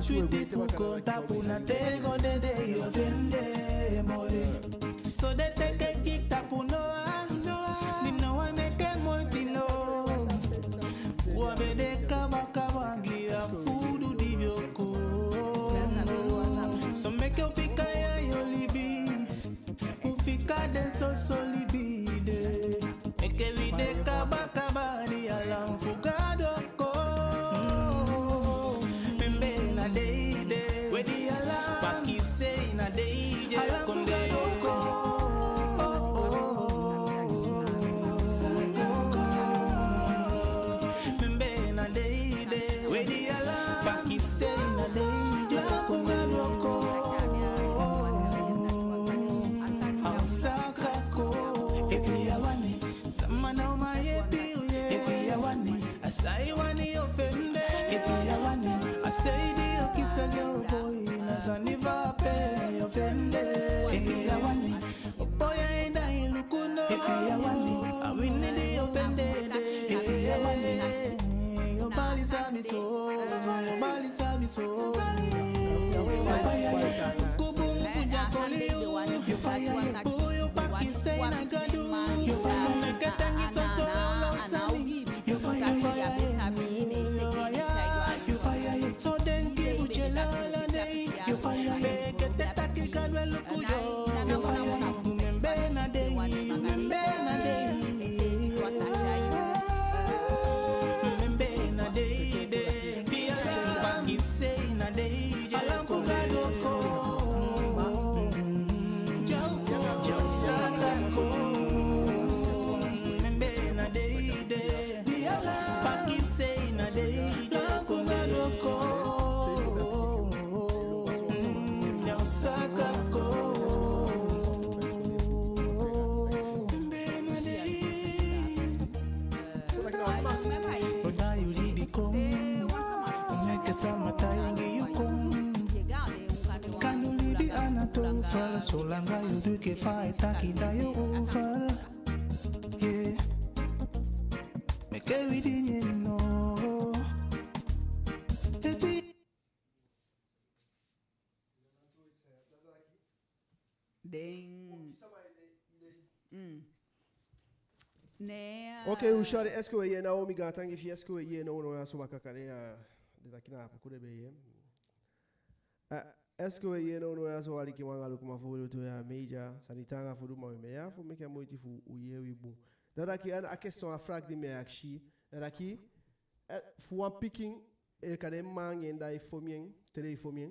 Sweetie pukonta puna tego de yo vende boy. So they take a kick tapunoa. Ni no I make a moitino. Wabe de kabakabangi a fudu di yoko. So make you pick a yo libi. Ufika den so solibide. Make every day kabakabani alam fugado ko. Membe na day day. We di alam. Paki say na day day. Alam fugado ko. Membe na day day. We di alam. Paki say na day day. Alam fugado ko. Samana umayepi epi ya wani asai wani ofende epi ya wani asai di okisale boy nazani vape ofende epi ya wani opoya enda ilukuno epi ya wani awini di ofende epi ya wani yobali sabiso yobali sabiso kubum kuja koliu yofaya boyo pakisei na gadu yofaya meketangi so lo sami yofaya yofaya so den give uchela day yofaya mekete taki kadwe lukuyo yofaya umembe na day umembe na day umembe na day day biara pakisei na day alam kugadoko Solanga you do ke fa etaki da yo over. Yeah. Make everything you know. Ok, o Shari, est-ce que vous avez Naomi Gatang, est-ce que vous avez Naomi Sumakakane de la Kina pour le payer? Est-ce que vous avez Naomi Suwali qui m'a dit que vous avez un major sanitaire pour le meilleur, pour me faire moi il faut ou y bon. Dans qui a question à frag de meakshi, dans qui faut un picking et quand même mangue d'ai fomien, télé fomien.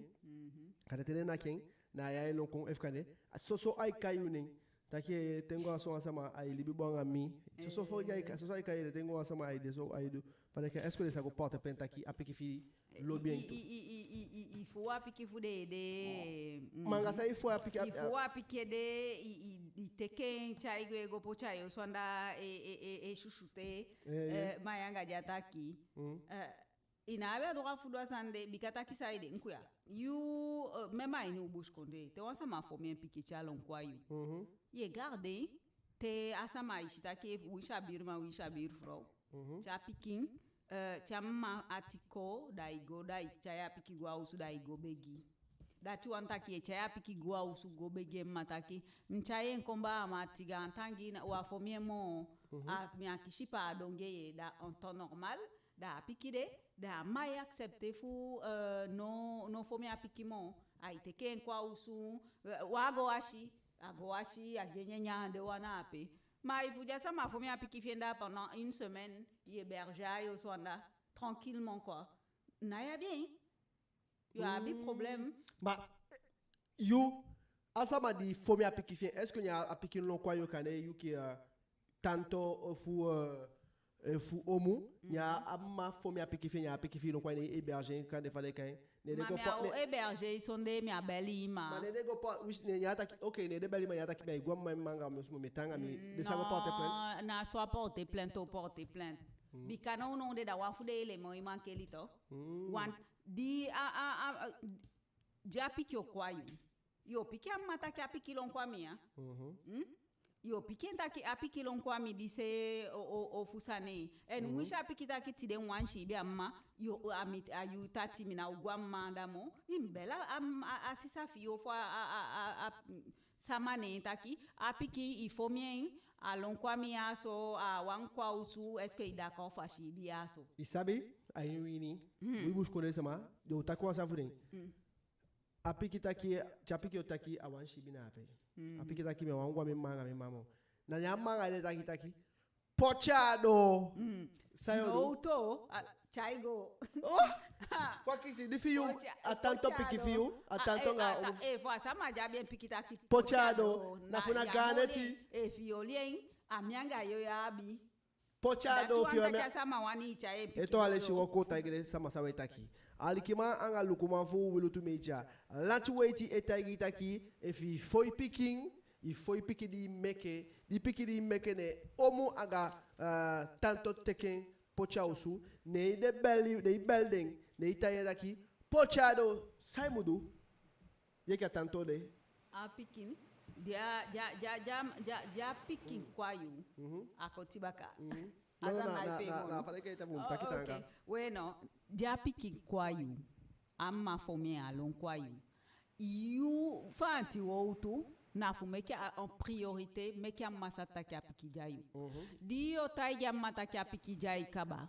Quand télé na king, na ya non con fkane. So ai kayuning. Taki tengo aso sama ai libi bonga mi. So fo ya so ai kay tengo sama ai deso ai do. Para que est-ce que ça go porte plainte aqui a pique fi lo bien. Il faut appliquer vous des manga ça il faut appliquer des il teken chai go po chai o sonda e chuchute mayanga jataki inabe droit fudwa sande bikataki saide nkuya you mema inu bush konde te wansa ma fo mien pique chalon kwa you ye garde te asama ishitaki wisha bir fro cha picking chama atiko daigo dai chaya piki gwa usu daigo begi datu antaki chaya piki gwa usu go begi mataki mchaye nkomba amatiga antangi na wa fomie mo a mi akishipa donge da en temps normal da piki de da mai accepter fu no fomie apiki mo aiteke nkwa usu wago ashi agenya de wana ape. Mais il faut dire ça, ma famille a piqué pendant une semaine, il héberge, il soit là, tranquillement quoi. N'a bien, il y a un problème. Bah, you, asama di fomi a piqué, est-ce qu'il y a piqué non quoi yo kane you qui tanto fu omu, y a amma fomi a piqué, y a piqué non quoi héberge quand il fallait qu'un. Mais héberger, ils sont des mia belle ma. Mais ne go pas, oui, ne yata, ok, ne de belle ma yata qui me guam manga me metanga mi, de ça va porter plainte. Na soit porter plainte ou porter plainte. Bikana on de da wa fude élément il manque lito. Wan di ja pique au quoi yo pique amata ki apiki lon kwa mia. yo pikenta ki apiki lonkwa mi dise o fusane en wisha pikita ki tide wanshi bi amma yo amit ayu tati mina ugwamma ndamo imbela asisa fiyo fo a samane taki apiki ifomien a lonkwa mi aso a wankwa usu est-ce que il d'accord fashi bi aso isabe ayini oui bush connaît ma do takwa safurin apiki taki chapiki otaki awanshi bina ape apiki taki me wangwa me manga me mamo na nyamanga ile taki pochado sayo no to chaigo kwa kisi di fiu atanto piki fiu atanto nga fo sama ja bien piki taki pochado na funa ganeti fiolien amianga yo yabi pochado fiona sama wani cha eto ale shi woko taigre sama sawe taki alikima anga lukuma fu wilutu meja latu weti etagi taki efi foi picking i foi piki di meke ne omu aga tanto teken pochausu ne de building ne itaye taki pochado saimudu yeke tanto de a picking dia picking kwayu akotibaka na fale ke tamu takitanga bueno dia picking kwayu amma fomie alon kwayu you fanti wotu na fumeke en priorité meke amasata ki apiki jayu dio taigi amata ki apiki jayi kaba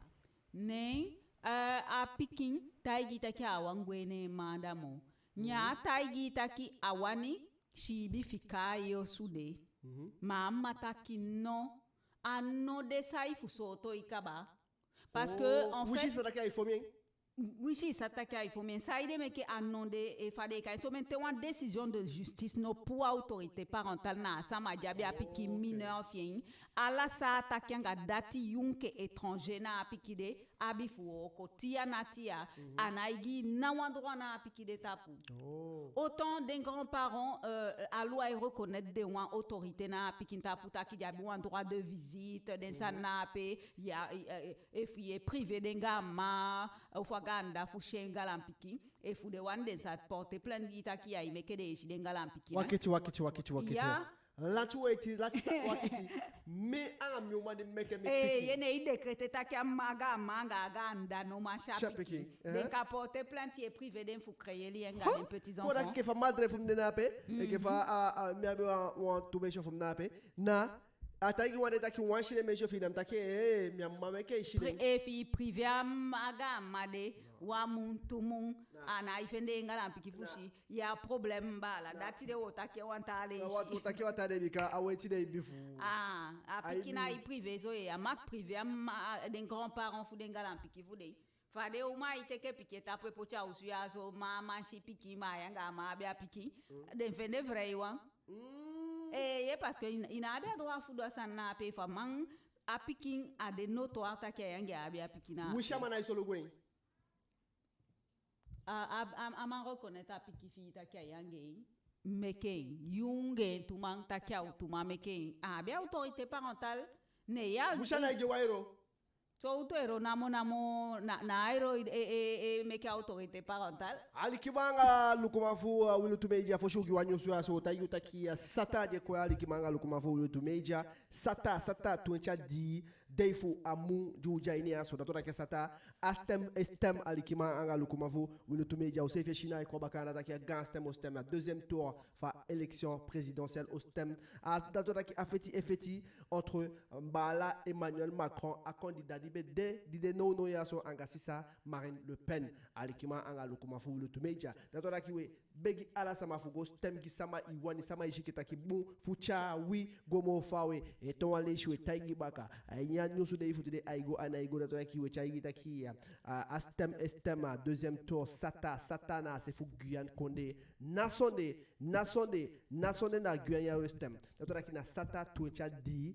ne a picking taigi taki awangwene mandamo nya taigi taki awani shibi fikayo sude ma taki no anno de saifu soto ikaba parce que en fait wishi sadaka ifomien wishi sataka ifomien saide meke anno de e fade ka so mente une décision de justice no pour autorité parentale na sama jabi apiki mineur fien ala sa attaquanga dati yunke étranger na apiki de abifu ko tia natia anaigi na wandroit na apiki de tapu autant des grands-parents à loi et reconnaître des one autorité na apiki tapu taki jabi un droit de visite den sanape ya e privé d'engama au faganda fu shenga lampiki e fu de wande sa porter plainte itaki ya imeke de shidenga lampiki wakiti latu wakiti me anga myoma de meke me piki yene i décréter taki amaga anda no macha piki de ka porter plainte et privé den fu créer lienga des petits enfants ko ke fa madre fu mdenape e ke fa mi abi wa to be fu mdenape na ataki wande taki wanshile mejo finam taki mi amame ke shile e fi privé amaga made wa muntumun ana ifende ngala mpiki fushi ya problem bala dati de wotake wantale wotake watade bika aweti de bifu apiki na i privé zo ya mak privé den grands-parents fu de ngala mpiki fu de fade uma iteke piki tape pocha usuya so mama shi piki ma yanga ma bia piki den fende vrai wan ye parce que ina bia droit fu do sanna pe faman apiki a de notoire take yanga bia piki na mushama na isolo gwen ama reconnaître apiki fi takia yange meke yunge tumang takia utuma meke bia autorité parentale ne ya mushana ige wairo so utoero namo na airo meke autorité parentale alikimanga lukumafu wilutumeja fo shugi wanyosu ya so tayu takia sata je kwa alikimanga lukumafu wilutumeja sata tuencha di deifu amu juja ini aso datora ke sata estem alikima anga lukumavu wilutumeja au sefe china ko bakana takia ganstem au stem la deuxième tour fa élection présidentielle au stem a datora ki afeti entre Mbala Emmanuel Macron a candidat de no yaso anga sisa Marine Le Pen alikima anga lukumavu wilutumeja datora ki we begi ala sama fugo stem ki sama iwani sama ishikita ki bu fucha wi gomo fawe eto wale shwe taigi baka anya nyusu de ifutu de aigo anaigo datora ki we chaigi takia estem deuxième tour satana se fu Guyane Condé nasonde na Guyane ya estem datora ki na sata tuencha di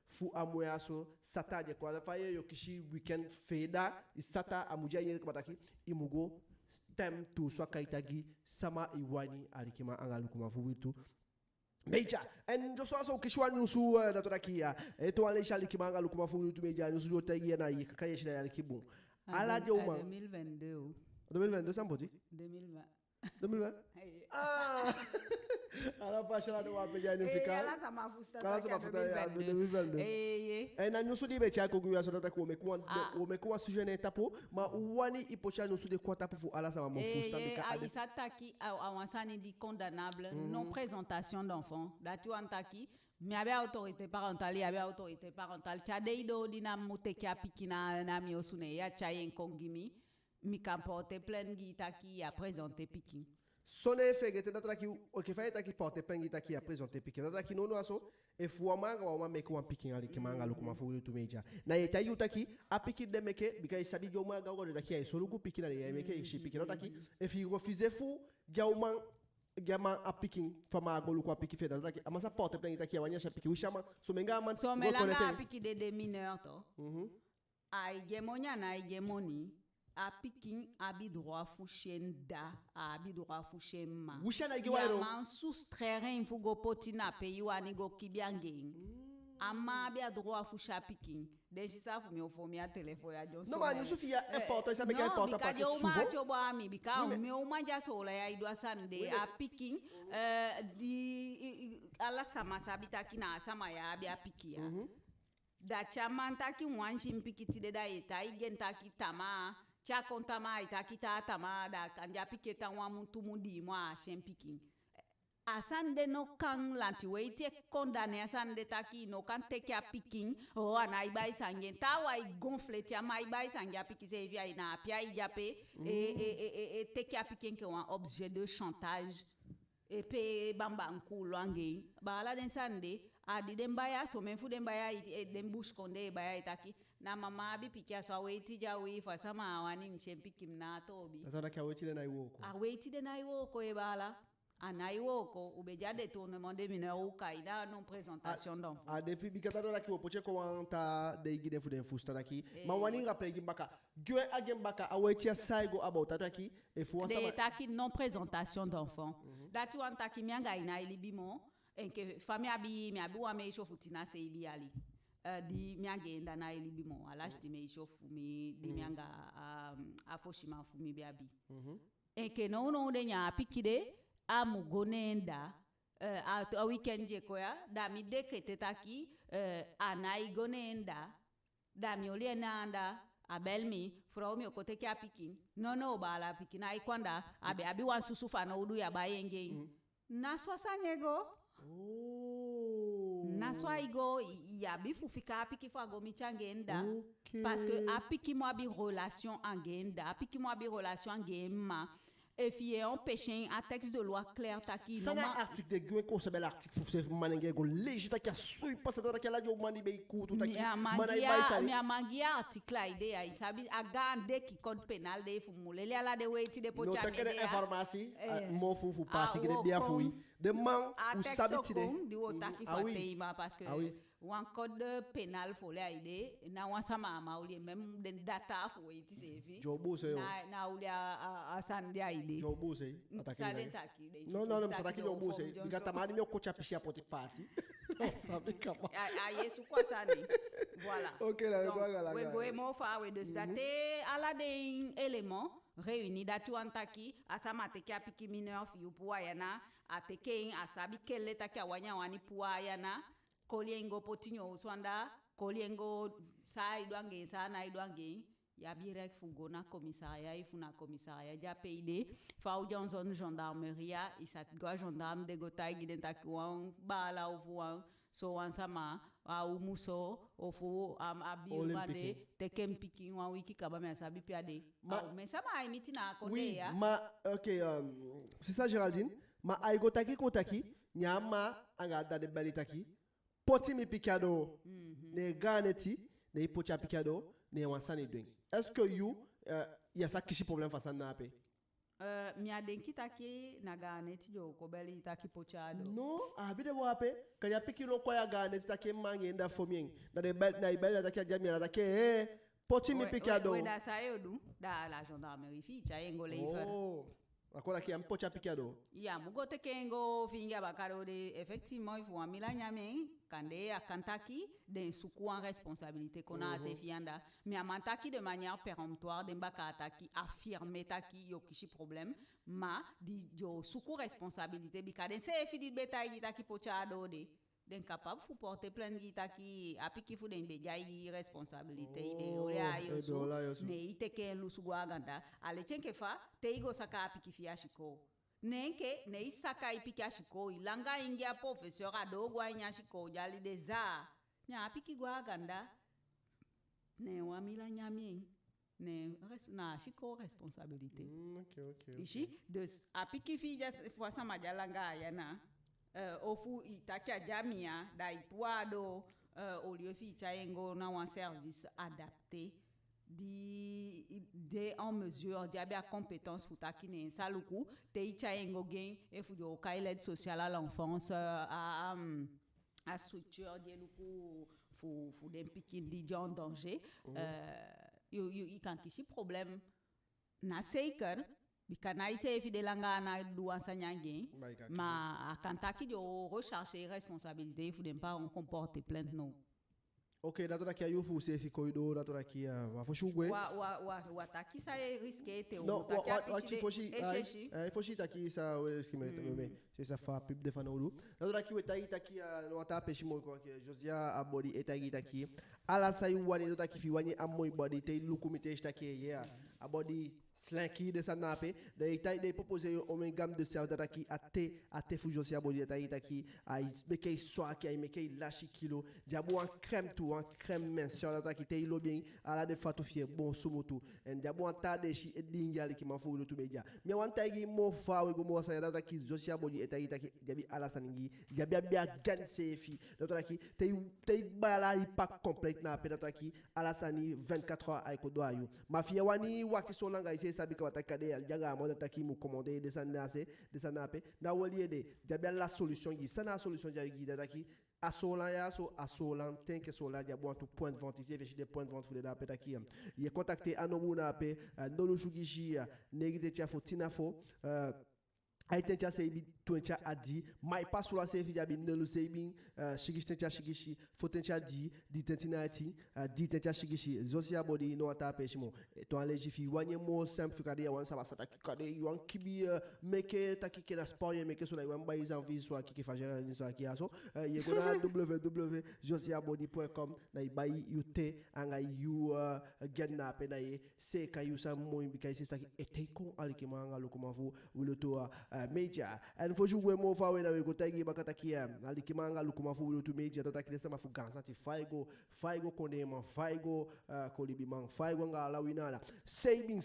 fu amoyaso sata je kwa faye yo kishi weekend feda sata amuja yene kabataki imugo tem tu swa kaitagi sama iwani alikima angalukuma fuwitu meja en jo so kishwa nusu datora kia eto ale shali kimanga lukuma fuwitu meja nusu jo tagi na yikaye shida alikibu ala de uma 2022 samboti 2020 ala machala do wape jani fika. Ala sama fusta Ala sama fusta ya 2022. Na nyusu di becha ko guya so data ko umekuwa sujene tapo ma uwani ipocha nyusu de kwa tapo fu ala sama mo fusta bika ade. Isataki awansani di condamnable non présentation d'enfant. Datu antaki mi avait autorité parentale, il y avait autorité parentale. Tchadeido dina mutekia pikina na mi osune ya chayen kongimi mi kamporte plein gitaki a présenté pikin. Sonne fegete data ki ok fa eta ki porte plein gitaki a présenté pikin. Data ki nono aso e fuamanga wa meke wa pikin ali kimanga lokuma fu tu meja. Na eta yutaki a pikin de meke bika isabi joma ga go de taki ay solugu pikin ali meke ishi pikin data ki e fi refuser fu jauman Gama a picking fama golu kwa piki feda daki amasa porte plein itaki wanyasha piki wishama so menga man so melanga piki de mineurs to a hegemonia na hegemoni a picking abi droit fushenda abi droit fushema wishana giwairo man soustraire infugo potina pays wani go kibiange ama bia droit fusha picking deji sa fu mi ofomi a telefone ya Johnson no man Yusufi ya importa isa beka importa pa souvent ma choba mi bika mi o manja sola ya idwa sande a picking di ala sama sabita kina sama ya bia pikia da chamanta ki wanshi mpikiti de da eta igenta ki tama cha kontama ita kita tama da kanja piketa wa muntu mudi mwa shempicking asande no kan lanti weite condamné asande taki no kan teke a picking o ana ibai sangue tawa I gonfle ti ama ibai sangue a picking se via ina pia ijape et teke a picking que un objet de chantage et pe bamba nkulo ange bala den sande a di den baya so men fu den baya den bush konde baya itaki na mama bi pikia so weiti ja we fa sama wani nchempikim na tobi atara ka weiti den aiwoko a weiti den aiwoko e bala anaiwoko ubeja détournement des mineurs ou kaida non présentation d'enfants a depuis bikata do laki opoche ko wanta de gide fu den fusta laki ma wani rappel gimbaka gwe agembaka awetia saigo about ataki e fu de taki non présentation d'enfants datu antaki mianga ina ilibimo enke famia bi mi abi wa me shofutina se ibi ali di miagenda na ilibimo alash di me shofu mi di mianga afoshima fu mi biabi enke no de nya pikide amugonenda a weekend je koya da mi dekete taki anaigonenda da mi olienanda abelmi from yo kote kya pikin no bala pikin ai kwanda abi wan susufa na udu ya bayenge na swasanyego na swaigo ya bifu fika piki fa go michangenda parce que apiki mo abi relation angenda apiki mo abi relation angema et puis empêcher un texte de loi clair taki ça na article de gwe ko sebel article fu se manenge go legita ka sui passa da kala jo mani be ku tu taki manai bai sa mi amangia article ide ai sabi agande ki code pénal de fu mulele ala de weiti de pocha no takene informasi mo fu parti que de bien fui de man ou sabi de di wotaki fa teima parce que un code pénal faut l'aider na wan sama ma ou même den data faut weiti se vi jobo se na ou a sandia ide jobo se ataki non msaraki jobo se bigata mani meu kocha pishia poti party sabe kama yesu kwa sani voilà OK la donc we go mo fa we de date ala den élément réunis datu antaki asama teki apiki mineur fi puwa yana ateke asabi kele taki awanya wani puwa yana koliengo potinyo uswanda koliengo sa idwange sa na idwange ya birek fugo na commissariat ifuna commissariat ja PID fa audience gendarmerie isat go gendarme de gotay gidentaki wan bala ufuan so wansama au muso ofu abirmade tekem piki wan wiki kaba me sabi piade mais ça m'a imité na konde ya OK c'est ça Géraldine ma aigotaki kotaki nyama anga de balitaki poti mi pikado ne ganeti ne ipocha pikado ne wansani doing est-ce que you ya sa kishi problème face na pe mi adenki taki na ganeti jo ko beli taki pochado no abide wape kanya pikilo ko ya ganeti taki mangi nda fomien na de bel na ibel taki jamia na taki poti mi pikado we da sayodu da la gendarmerie fi cha engole ifa Akola ki ampocha picado. Ya mugote kengo finga bakaro de effectivement il faut amila nyame kande akantaki de suku en responsabilité kona se fianda mais amantaki de manière péremptoire de mbaka ataki affirmer taki yo kishi problème ma di jo suku responsabilité bikade se fidi beta taki pochado de den capable faut porter plainte taki apiki fu den beja responsabilité de olia yo so ne iteke lusugwa ganda ale chenke fa teigo saka apiki fiashiko nenke ne isaka ipiki ashiko ilanga ingia professeur adogwa inyashiko jali deza nya apiki gwa ganda ne wamila nyami ne na shiko responsabilité okay. Ishi de apiki fi just fois sama jalanga yana ofu itakia jamia da ipuado au lieu fi chaengo na un service adapté de en mesure diabia compétence futaki ne saluku te chaengo gain e fujo ka l'aide sociale à l'enfance à structure de luku fu dem pikin di en danger you kan kishi problème na seiker bikana ise fi de langa na duan sanyange ma akantaki jo rechercher responsabilité fu dem pas on comporter plainte non. Ok, dato daqui a yufu se ficou ido dato daqui a wafushugwe. Wa taki sa risque te o taki a foshi taki sa o esquema também. Se sa fa pib de fanoru. Dato daqui o taki a no ata peshimo ko que Josia abodi etagi taki. Ala sai wani dato daqui fi wani amoy body te lukumite taki yeah. Abodi slanky de sanape de itai de proposer o gamme de serre daqui até fu Josia abodi taki a meke soa ki a meke lashi kilo diabo en crème tout en crème minceur daqui te ilo bien ala de fatu fie bon sumotu en diabo en tade shi edingali ki ma fu to media mi wanta gi mo fa we go mo sa daqui Josia abodi taki diabi ala saningi diabi bia gan sefi daqui te bala impact complète na pe daqui ala sani 24 heures ay ko do ayu ma fie wani waki so langa ise sabi ka watakade al jaga mo taki mu commander de sanape na woli de diabi la solution gi sana solution gi daqui a solan ya so a solan tenke sola diabo to point de vente ici vechi des points de vente fu de da pe taki il contacté anomuna pe nolo shugishi negite tia fotina fo aitencha seibi tuencha adi mai pasula sefi jabi nelu seibi shigishi tencha shigishi fotencha di tentinati di tencha shigishi zosia body no ata peshimo to aleji fi wanye mo simple kade wan sa basata kade yuan kibi meke takike na sport meke so na wan ba izan vi so akike fajera ni so akiaso ye gona www.josiabody.com na ibai yute anga yu genna pe na ye se kayusa mo imbika ise saki eteiko alikima anga lokumavu wiloto major and for you we more far na we go tagi bakatakia alikimanga lukumafu wiloto major tataki sama fu gansa ti faigo konde man faigo kolibi man faigo nga la winala saving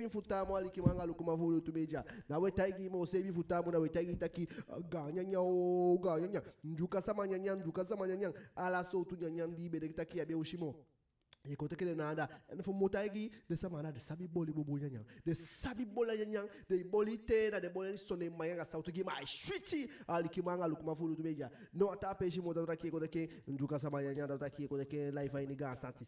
futamo alikimanga lukumafu wiloto major na we tagi mo saving futamo na we tagi taki ganya njuka sama nyanya ala so tu nyanya ndibe de taki abe ushimo e kote kele nada en fo motaigi de samana de sabi boli bobo nyanya de sabi bola nyanya de bolite na de boleni sone mayanga sautu gi mai shwiti alikimanga lukuma fulu tumeja no atape shi moda raki kote ke nduka sama nyanya da raki kote ke life ini ga santi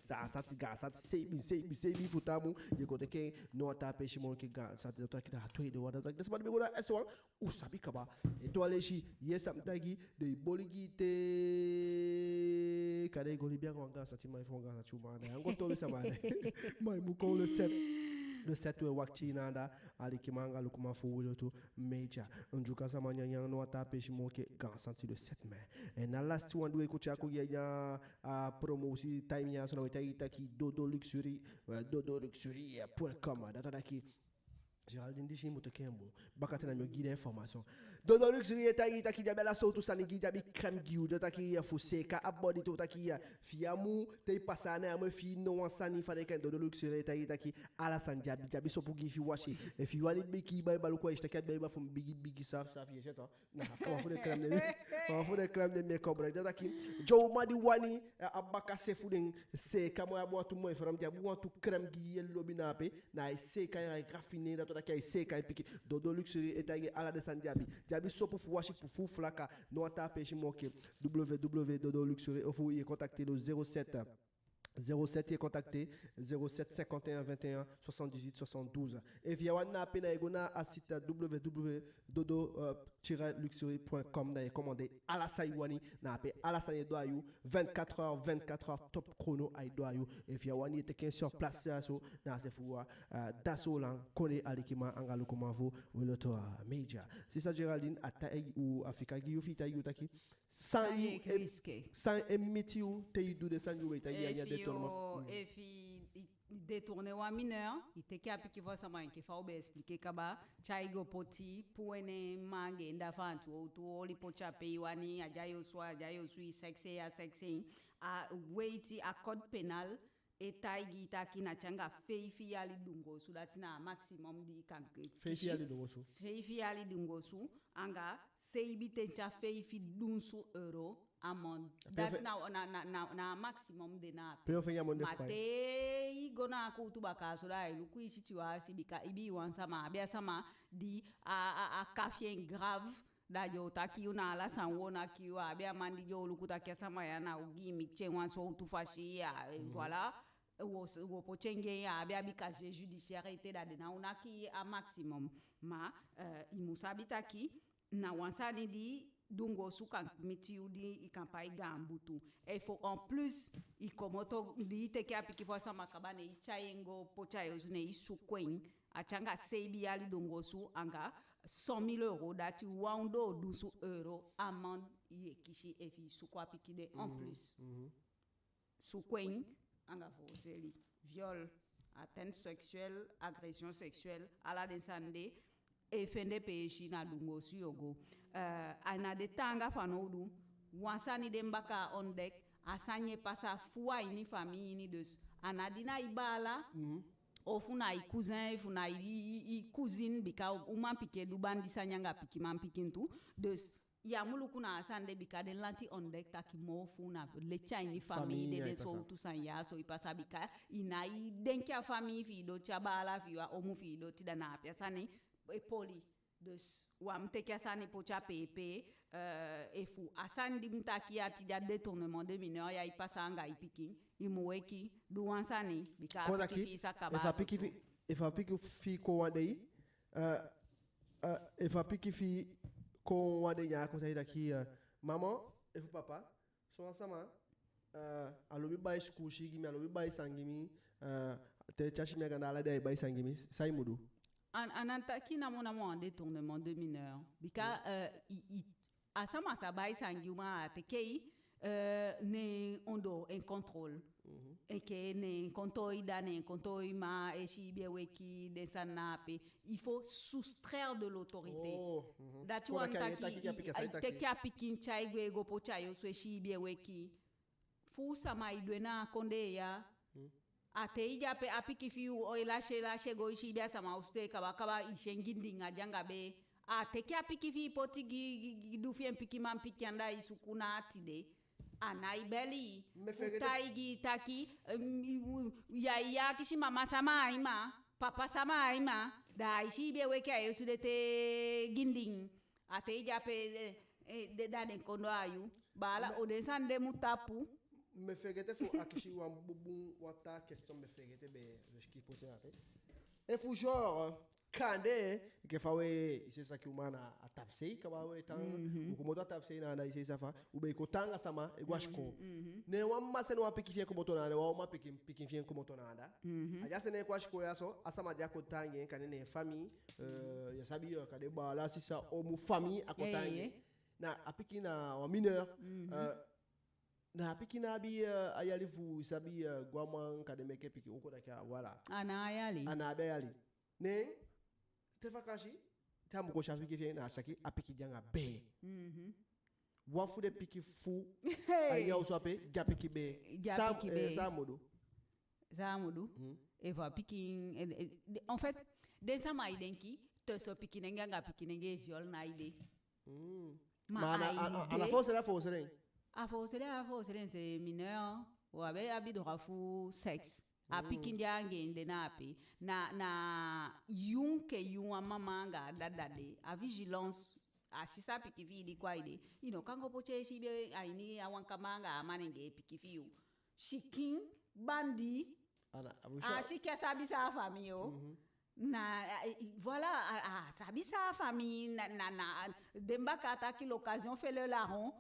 sebi futamu e kote ke no atape shi mo ke ga santi da raki da to de wada raki sama de goda eso usabi kaba e to aleshi yesa mtagi de boligi te kare goli bien wanga santi mai fonga na chuma yango to samane mai muko le 7 wakti nanda alikimanga lukuma fuwilo to major njuka samanya nyang no atape shimoke gan santi le 7 mai et na last one do ekucha ko ya promo si time ya so na taki dodo luxury.com dataki Géraldine Dishi Mutokembo bakatena mi guide information dodo luxury etagi taki jabela sotu sanigi jabi crème giu taki ya fuseka abodi to taki ya fiamu te pasana ya fi no ansani fade ken dodo luxury etagi taki ala sanjabi jabi sopugi fi washi e fi wani biki bay balu ko istaka bay ba fum bigi saf ye jeto na kama fu de crème de make-up taki jow madi wani abaka sefuden se kamo ya bo to mo from dia bo to crème gi yello binape na se kay raffiné da to taki se kay piki dodo luxury etagi ala de sanjabi jabi sopo fu washi fu flaka no ata peshi moke www.dodoluxury ofu y contacter le 07 07 est contacté 07 51 21 78 72 et via wana pena egona à site www.dodo-luxury.com na commandé Alassane wani na pe Alassane doayou 24 heures top chrono ay doayou et via wani était 15 sur place so na se fua dasolan kone alikima angalo comment vous veloto major c'est ça Géraldine atai ou Africa giu fita yutaki sans émitiu te du de sang ou ta ya détournement et puis détourner wa mineur il te cap qui va ça qui fa obe expliquer kaba chaigo poti puene mange ndafantu to li pocha pe wani ajayo sui sexy a weighty a code pénal eta gita kina changa feifi ali dungo su datina maximum di kanke feifi ali dungo su anga seibite cha feifi dunsu euro amon dat na maximum de na pero fenya monde mate igona ko tubaka so dai lu ku situation bika ibi wan sama bia sama di a kafien grave da yo taki una la sanwona ki wa bia mandi yo lu kutakia sama ya na ugi mi chenwa so tufashi ya voilà wo pochenge ya bia bikaze judiciaire était da na una ki a maximum ma imusabita ki na wansani di dungo su kan miti udi ikampai gambutu e faut en plus i komoto di te ke apiki fo sama kabane i chayengo pochayo zune isu kwen achanga sebi ali dungo su anga 100,000 euros dati wando 12 euros amende ye kishi e fi su kwa pikide en plus su kwen anga fo seli viol atteinte sexuelle agression sexuelle ala desande e fende peshi na dungo su yogo ana de tanga fanodu wansani de mbaka on deck asanye pasa fuwa ini famille ini dus ana dina ibala ofuna i cousin funa i cousine bika uma pike du bandi sanyanga piki man pikintu dus ya mulukuna asande bika de lanti on deck takimo funa le chaini famille de so tu sanya so ipasa bika ina i denkia famille fi do chabala fi wa omu fi do tidana pia sani e poli dus wam teke asani pocha pepe e fu asandi mtaki ati dia détournement de mineur ya ipasa anga ipiki imuweki duwansani bika apiki fi sakaba e fa piki fi ko wandei e fa piki fi ko wandei ya ko taita ki maman e fu papa so ensemble alobi bay school shigi mi alobi bay sangimi te chashi me ganda dai bay sangimi sai mudu ananta kina mona mo détournement de mineur bika asama sabai sangiuma tekei ne ondo en contrôle et que ne contoida ne contoima et si bien weki de sanape il faut soustraire de l'autorité datu antaki teki apikin chaigwe go pochayo so si bien weki fu sama idwena konde ya ate ija pe apiki fiu o lashe go ishi bia sama uste kaba ishengindinga janga be ate ki apiki fi poti gi du fi empiki man pikanda isukuna atide anaibeli utaigi taki ya kishi mama sama ima papa sama ima da ishi be weke ayo sudete ginding ate ija pe de dade kondo ayu bala odesande mutapu me fegete fu akishi wa bubu wata question me fegete be reski pote ape e fu genre kande ke fawe ise sa kiumana atapsei kabawe tan ko moto atapsei na na ise safa ube ko tanga sama e gwashko ne wa mase no apiki fien ko moto na wa ma piki fien ko moto na da aja se ne gwashko ya so asama ja ko tangi kanene famille ya sabi ka de bala sisa o mu famille akotangi na apiki na wa mineur na piki na bi ayali fu sabi gwamwan kademeke piki uko da ka wala ana ayali ne te fakashi tamu ko shafi ki na saki apiki janga be wa fu de piki fu aya usape japiki be zamudu et va piki en fait des sama idenki te so piki nenga piki nenge viol na ide ma ana force ne a forcé c'est mineur ou abe abido rafu sexe a pikindi angende napi na yunke yunwa mamanga dadade a vigilance a shisa pikifi di kwa ide kango poche shibe aini awankamanga amanenge pikifiu shikin bandi ashikia sabi sa famille yo na voilà sabi sa famille na demba kata ki l'occasion fait le larron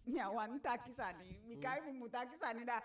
nyawan takisani mikai mutakisani da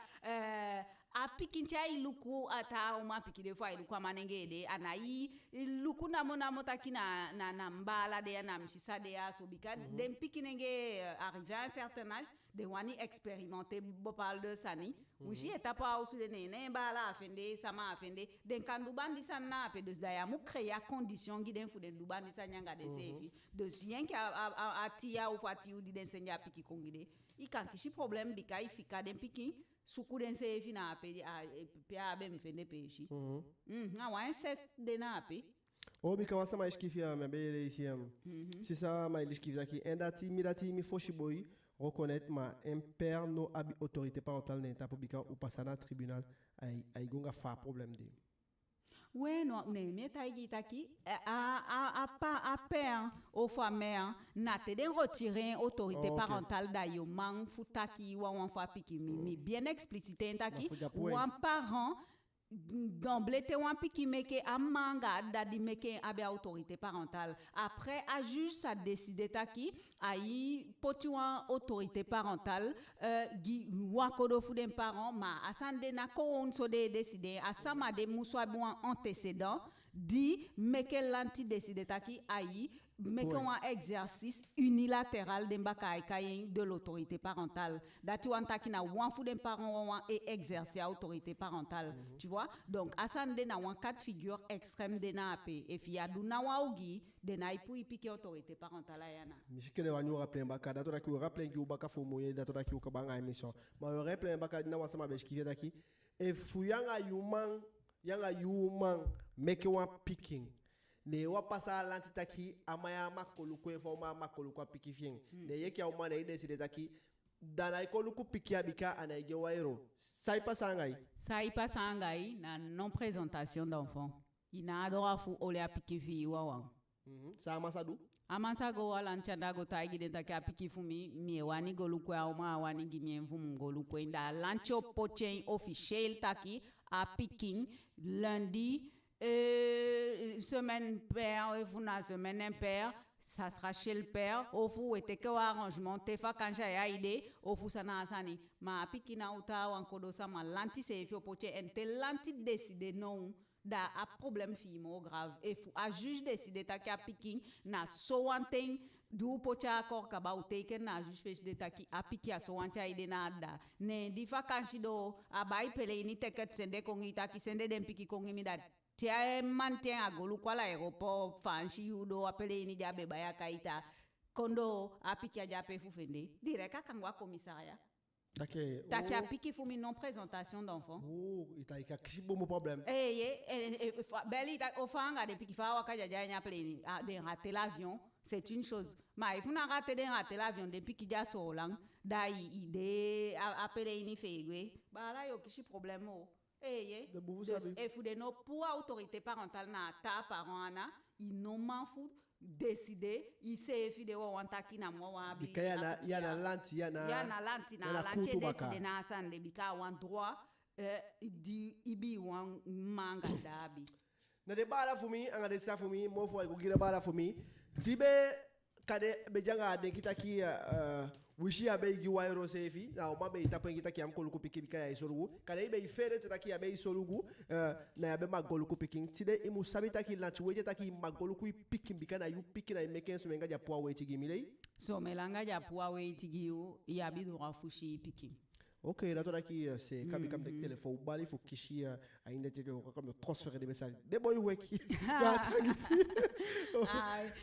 apikincha iluku ata uma pikide fo iluku amanengede anayi iluku namo takina na mbala de na mshisa de aso bika dem pikinenge arrivé à un certain âge de wani expérimenter bo parle de sani wishi etapa au de ne mbala afende sama afende den kandu bandi sanna pe de daya mu créer condition giden fu de dubandi sanyanga de sefi de sien ki atia ou fati ou di den senya piki kongide ikankishi problème bika ifika den piki suku den sefi na pe a be mfende peshi wa inceste de na pe Obi kama sama iskifia mebele ici si ça ma iskifia ki endati mirati mi foshi boy reconnaître ma impère no abi autorité parentale n'eta publica ou passer tribunal ay gonga fa problème de ouais non ne meta igitaki a père au fois mère na te den retirer autorité parentale d'ayo mang futaki wa fa piki mi bien explicité entaki ou un parent d'emblée te wan piki meke amanga dadi meke abe autorité parentale après a juge ça décider taki ayi potuan autorité parentale gi wakodo fu den parent ma asande na ko on so de décider asama de muswa bon antécédent di meke lanti décider taki ayi meke un exercice unilatéral de mbaka de l'autorité parentale dati wan taki na wan fu den parent wan et exercer autorité parentale tu vois donc asande na wan cas de figure extrême de na ape et fi aduna wa ugi de na ipu ipike autorité parentale ayana mishikene wanyu rappeler mbaka dato daki rappeler ki ubaka fo moye dato daki ukabanga émission ma rappeler mbaka na wasama beshiki daki e fuyanga yuman meke wan picking ne wa pasa lanti taki amaya makoluko e forma makoluko pikifien ne yeki au mana ide side taki dana ikoluku pikia bika anaige wairo sai pasangai na non présentation d'enfant ina adora fu ole apikifi wawa sa masadu amasago wala nchanda go taigi den taki apikifu mi wani goluko au ma wani gimien vum goluko inda lancho pochen officiel taki apiking lundi semaine père et vous na semaine impair ça sera chez le père au fou était que arrangement te fa quand j'ai idée au fou sana asani ma pikina uta wankodo sama lanti se fi opoche ente lanti décider non da a problème fimo grave et fou a juge décider ta ka piking na so one thing du pocha akor ka ba uteke na juge fech de ta ki apiki a so wancha ide na da ne di fa quand do abai pele ni teket sende kongi ta ki sende dem piki kongi mi da tia maintien a golu kwa l'aéroport fanchi yudo apele ni jabe baya kaita kondo apiki a jape fufende direct à kangwa commissariat Taki apiki fumi non présentation d'enfant. Oh, ita ikakishi mon problème. Beli ta ofanga depuis qu'il fa waka jaja nya pleni de rater l'avion, c'est une chose. Mais il faut na rater l'avion depuis qu'il ja so lang da ide apele ni fegwe. Ba la yo kishi problème o. Et faut de no pour autorité parentale na ta parent ana, ils n'ont m'en foutent. Décider il s'est fi de wantaki na mo wa bi yana lanti na lanti décider na san de bika wan droit di ibi wan manga dabi na de bala fumi anga de sa fumi mo fo ko gira bala fumi dibe kade be janga de kitaki wishi abe gi wairo sefi na o mabe itapo kitaki am ko lu kupiki bika ya isorugu kade ibe ifere taki abe isorugu na abe magolu kupiki tide imu sabita ki lanchi weje taki magolu ku piki bika na yu piki na imeken so menga ja poa wechi gimile so melanga ja poa wechi giu ya bidu rafushi piki. Ok, là toi qui c'est comme téléphone ou il faut kishi à une télé comme transférer des messages des boy weki.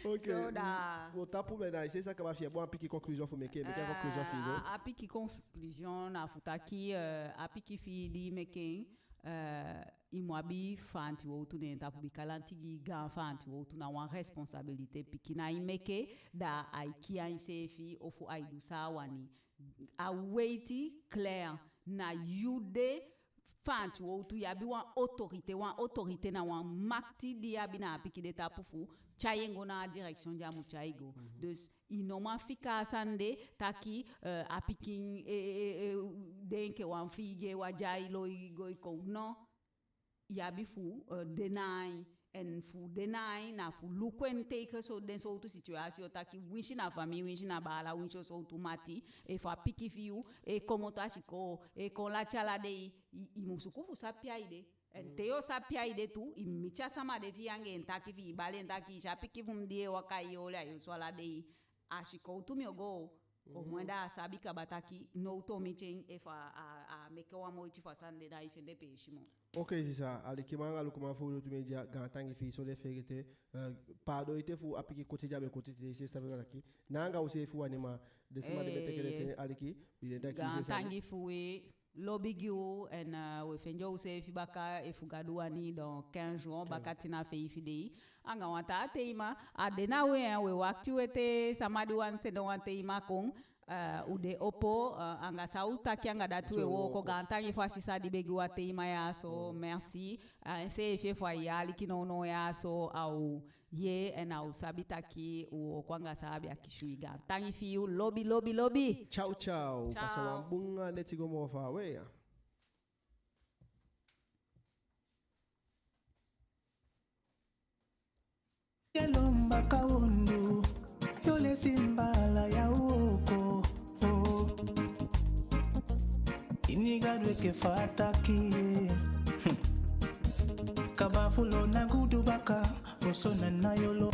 Ok. So da. Au tapu maintenant c'est ça qu'on va faire. Bon, un pique conclusion faut mettre conclusion figo. A pique conclusion na futaki a pique fi di making imwabi fanti wo tu ne tapu bikalanti gi gan fanti wo tu na wan responsabilité pique na imeke da aiki a sefi ofu aidu sa wani a weiti clair na yude fantu o tu yabi wan autorité na wan makti di yabi na apiki de tapufu chayengo na direction ja mu chaigo dus inoma fika sande taki apiki denke wan fige wa jailo igo iko no yabi fu deny en fu deny na fu lukwente ke so den so tu situation taki winshi na famille winshi na bala winshi so tu mati e fa piki fiu e como to ashiko e con la chala de imusuku fu sapia ide en teo sapia ide tu imicha sama de fiange entaki fi bale entaki ja piki vum die wakayo la yo so la de ashiko tu miogo o mwenda sabi kabataki no to meeting if a make wa mo ti fasande da ifende peshimo. Ok, c'est ça. Alikimanga lukuma fu tu media gantangi fi so de fegete pado ite fu apiki côté jabe côté c'est ça veut dire nanga aussi fu anima de sema de betekelete aliki bilenda ki c'est ça. Gantangi fu lobigiu en we fenjo use fi baka e fugaduani dans 15 jours bakatina fe ifidei anga wanta ateima adena we wakti wete samadi wan se don ateima kong ude opo anga sauta ki anga datu e woko gantangi fashi sadi begi wateima ya so merci se fe fwa yali kinono ya so au ye en au sabita ki o kwanga sabi akishui gantangi fiu lobby ciao paso wambunga netigo mofa we Yelomba kaundu yole simbala ya uoko inigadwe ke fataki kabafulo na gudubaka osona na yolo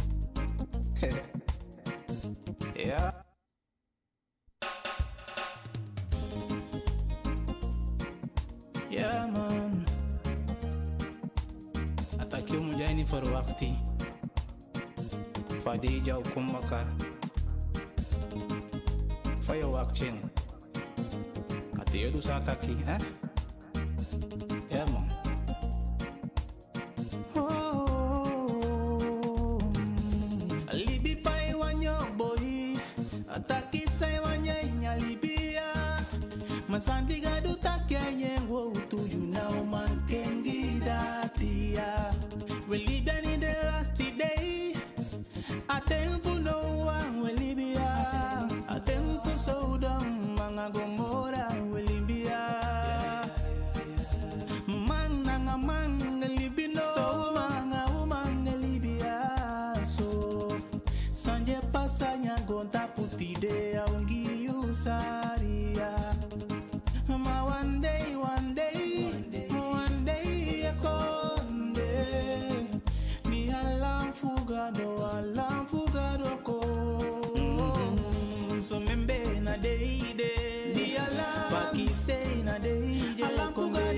yeah yeah man ataki umujaini for wakti Fadija ukumaka Faya wakching Ati yodu sataki Yeah man Libi pai wanyo boy Ataki say wanya inya libia Masandi gadu takia yengo utuju na uman kengi datia Really done in the last day Atempo no one will Libya. Atempo so dumb, Manga Gomora will Libya. Manga manga Libino, so manga umanga Libya. So Sanje pasanya gonta putide aungi usaria. Ma one day, akonde. Ni alam fugado, alam fugado ko. So membe na deide, di alam. Baki say na deide, alam fugado.